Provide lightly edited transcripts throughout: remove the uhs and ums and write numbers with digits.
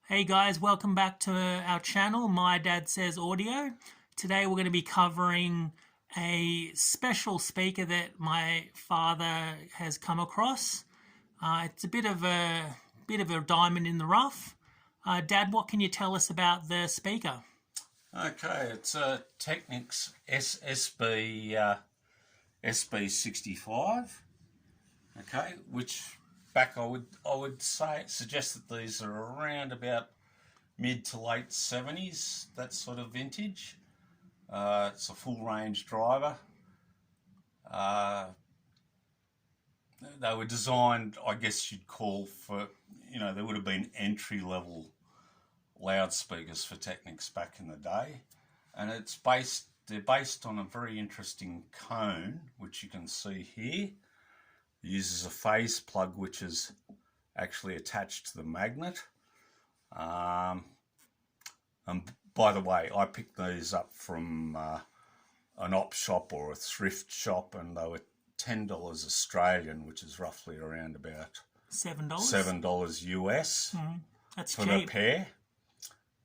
Hey guys, welcome back to our channel, My Dad Says Audio. Today we're going to be covering a special speaker that my father has come across. It's a bit of a diamond in the rough. Dad, what can you tell us about the speaker? Okay, it's a Technics SB-65. Okay, which back I would suggest that these are around about mid to late 70s, that sort of vintage. It's a full range driver. They were designed, I guess you'd call for, there would have been entry level loudspeakers for Technics back in the day, and they're based on a very interesting cone, which you can see here. It uses a phase plug which is actually attached to the magnet. And by the way, I picked these up from an op shop or a thrift shop, and they were $10 Australian, which is roughly around about $7 US. That's for cheap. the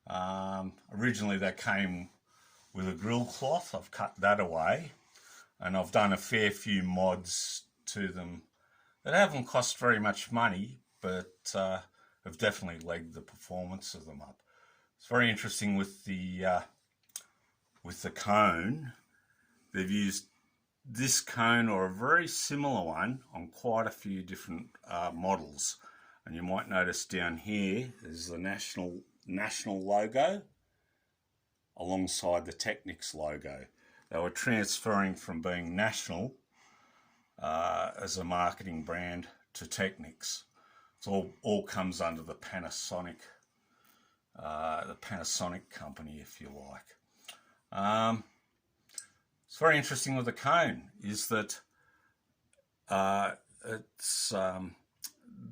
pair. Originally they came with a grill cloth. I've cut that away, and I've done a fair few mods to them that haven't cost very much money, but have definitely legged the performance of them up. It's very interesting with the cone. They've used this cone or a very similar one on quite a few different models, and you might notice down here there's the national logo alongside the Technics logo. They were transferring from being national as a marketing brand to Technics. It's all comes under the Panasonic company, if you like. It's very interesting with the cone is that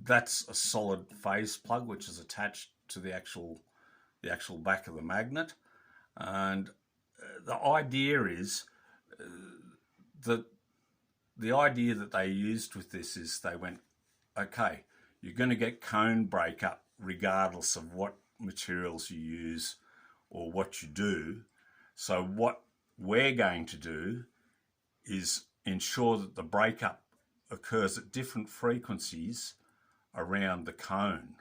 that's a solid phase plug which is attached to the actual back of the magnet, and the idea is that they used with this is they went, okay, you're going to get cone breakup regardless of what materials you use or what you do. So what we're going to do is ensure that the breakup occurs at different frequencies around the cone.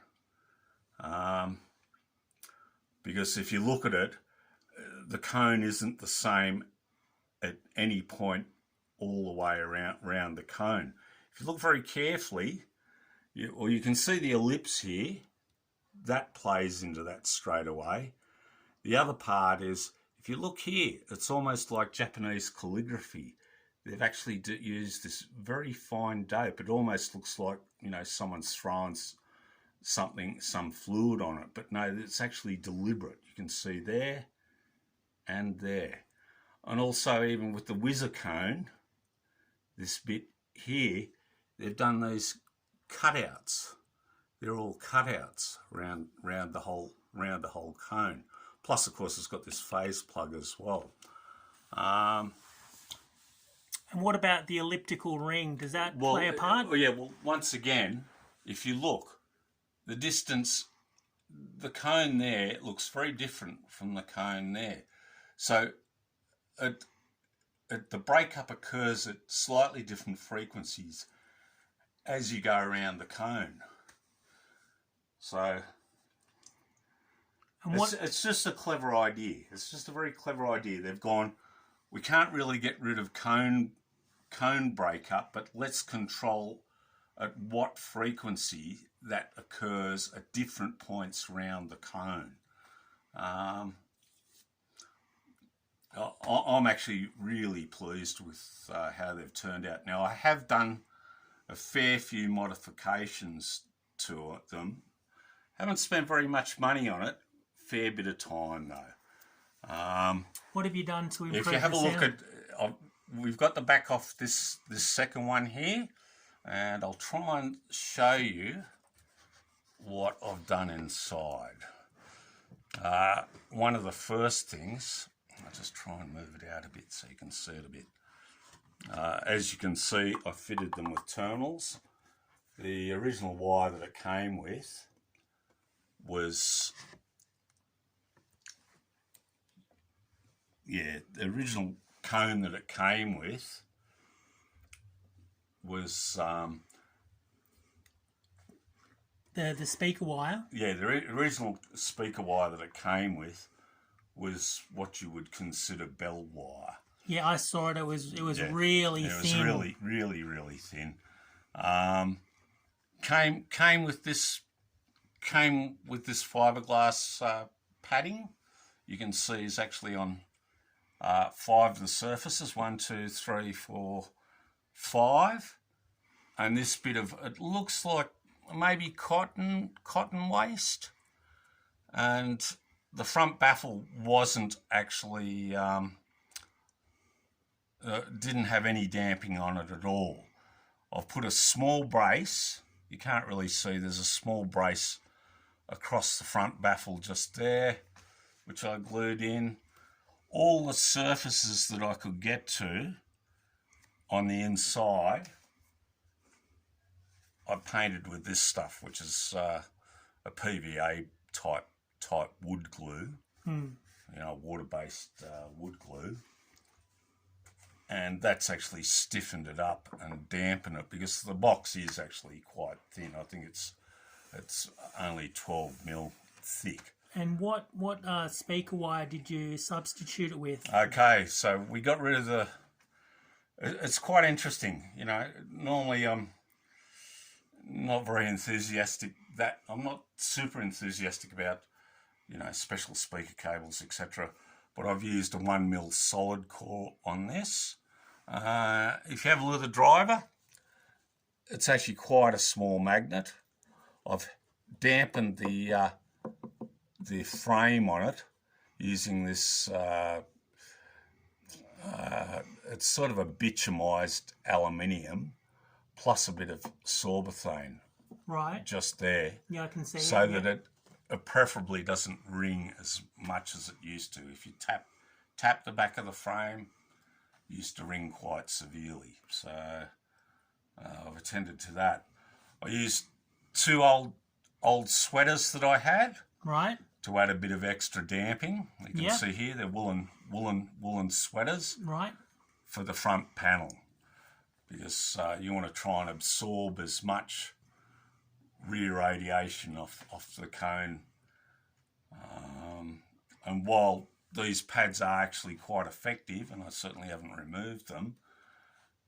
Because if you look at it, the cone isn't the same at any point all the way around the cone. If you look very carefully, you can see the ellipse here. That plays into that straight away. The other part is, if you look here, it's almost like Japanese calligraphy. They've actually used this very fine dope. It almost looks like, someone's thrown some fluid on it, but no, it's actually deliberate. You can see there and there. And also even with the whizzer cone, this bit here, they've done these cutouts. They're all cutouts around the whole cone. Plus, of course, it's got this phase plug as well. And what about the elliptical ring? Does that play a part? Well, once again, if you look, the distance, the cone there looks very different from the cone there. So the breakup occurs at slightly different frequencies as you go around the cone. So it's just a clever idea. It's just a very clever idea. They've gone, we can't really get rid of cone breakup, but let's control at what frequency that occurs at different points around the cone. I'm actually really pleased with how they've turned out. Now, I have done a fair few modifications to them. Haven't spent very much money on it. Fair bit of time though. What have you done to improve? If you have a look at, we've got the back off this second one here, and I'll try and show you what I've done inside. One of the first things, I'll just try and move it out a bit so you can see it a bit. As you can see, I fitted them with terminals. The original wire that it came with was, the original cone that it came with was the speaker wire. the original speaker wire that it came with was what you would consider bell wire. Yeah, I saw it. It was really thin. It was really thin. Came with this fiberglass padding. You can see is actually on 5 of the surfaces. 1, 2, 3, 4, 5, and this bit of it looks like maybe cotton waste, and the front baffle wasn't actually didn't have any damping on it at all. I've put a small brace. You can't really see. There's a small brace across the front baffle just there, which I glued in. All the surfaces that I could get to on the inside, I painted with this stuff, which is a PVA type wood glue, water-based wood glue. And that's actually stiffened it up and dampened it, because the box is actually quite thin. I think it's only 12 mil thick. And what speaker wire did you substitute it with? Okay, so we got rid of the... It's quite interesting, Normally I'm not very enthusiastic. I'm not super enthusiastic about, special speaker cables, etc. But I've used a 1 mil solid core on this. If you have a look at the driver, it's actually quite a small magnet. I've dampened the frame on it using this. It's sort of a bitumized aluminium plus a bit of sorbethane. Right. Just there. Yeah, I can see. So that it preferably doesn't ring as much as it used to. If you tap the back of the frame, it used to ring quite severely. So I've attended to that. I used 2 old sweaters that I had. Right. To add a bit of extra damping. You can see here they're woolen sweaters. Right. For the front panel, because you want to try and absorb as much rear radiation off the cone. And while these pads are actually quite effective, and I certainly haven't removed them,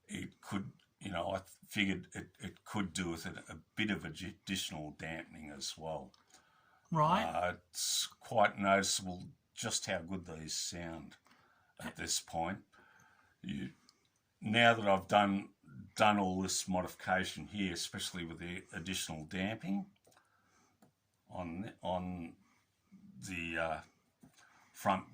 it could, I figured it could do with it a bit of additional dampening as well. Right. It's quite noticeable just how good these sound at this point. Now that I've done all this modification here, especially with the additional damping on the front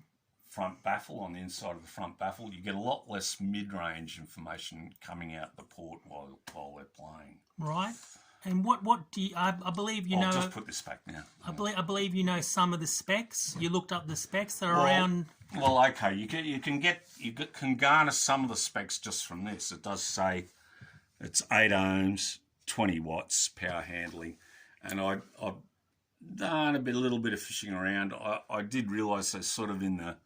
baffle, on the inside of the front baffle, you get a lot less mid-range information coming out the port while they're playing. Right. And what do you? I believe you know. I'll just put this back now. I believe you know some of the specs. You looked up the specs that are around. Well, okay. You can garner some of the specs just from this. It does say it's 8 ohms, 20 watts power handling, and I've done a little bit of fishing around. I did realise they're sort of in the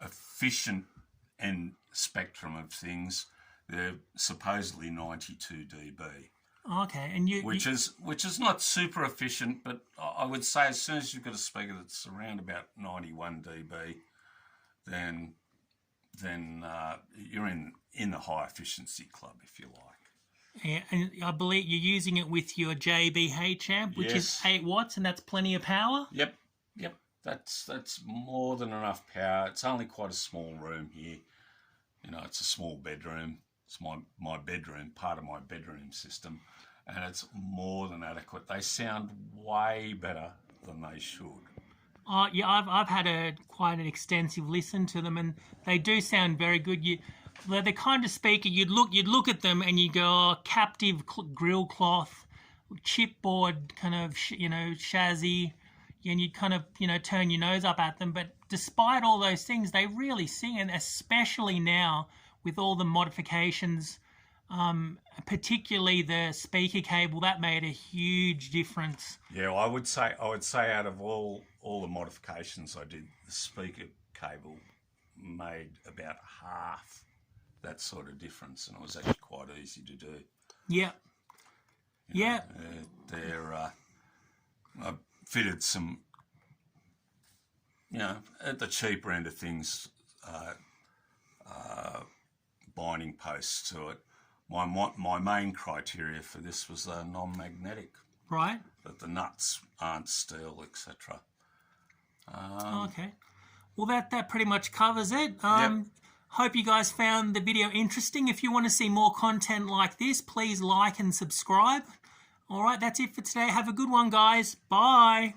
efficient end spectrum of things. They're supposedly 92 dB. Okay, and which is not super efficient, but I would say as soon as you've got a speaker that's around about 91 dB, then you're in the high efficiency club, if you like. Yeah, and I believe you're using it with your JBH amp, which is 8 watts, and that's plenty of power. Yep. That's more than enough power. It's only quite a small room here. It's a small bedroom. It's my bedroom, part of my bedroom system, and it's more than adequate. They sound way better than they should. Yeah, I've had quite an extensive listen to them, and they do sound very good. They're the kind of speaker you'd look at them and you go, oh, captive grill cloth, chipboard kind of chassis, and you'd kind of turn your nose up at them. But despite all those things, they really sing, and especially now with all the modifications particularly the speaker cable, that made a huge difference. Yeah, I would say out of all the modifications I did, the speaker cable made about half that sort of difference, and it was actually quite easy to do. Yeah. Yeah. I fitted some, at the cheaper end of things, binding posts to it. My main criteria for this was non-magnetic. Right. That the nuts aren't steel, etc. Okay. Well, that pretty much covers it. Yep. Hope you guys found the video interesting. If you want to see more content like this, please like and subscribe. All right, that's it for today. Have a good one, guys. Bye.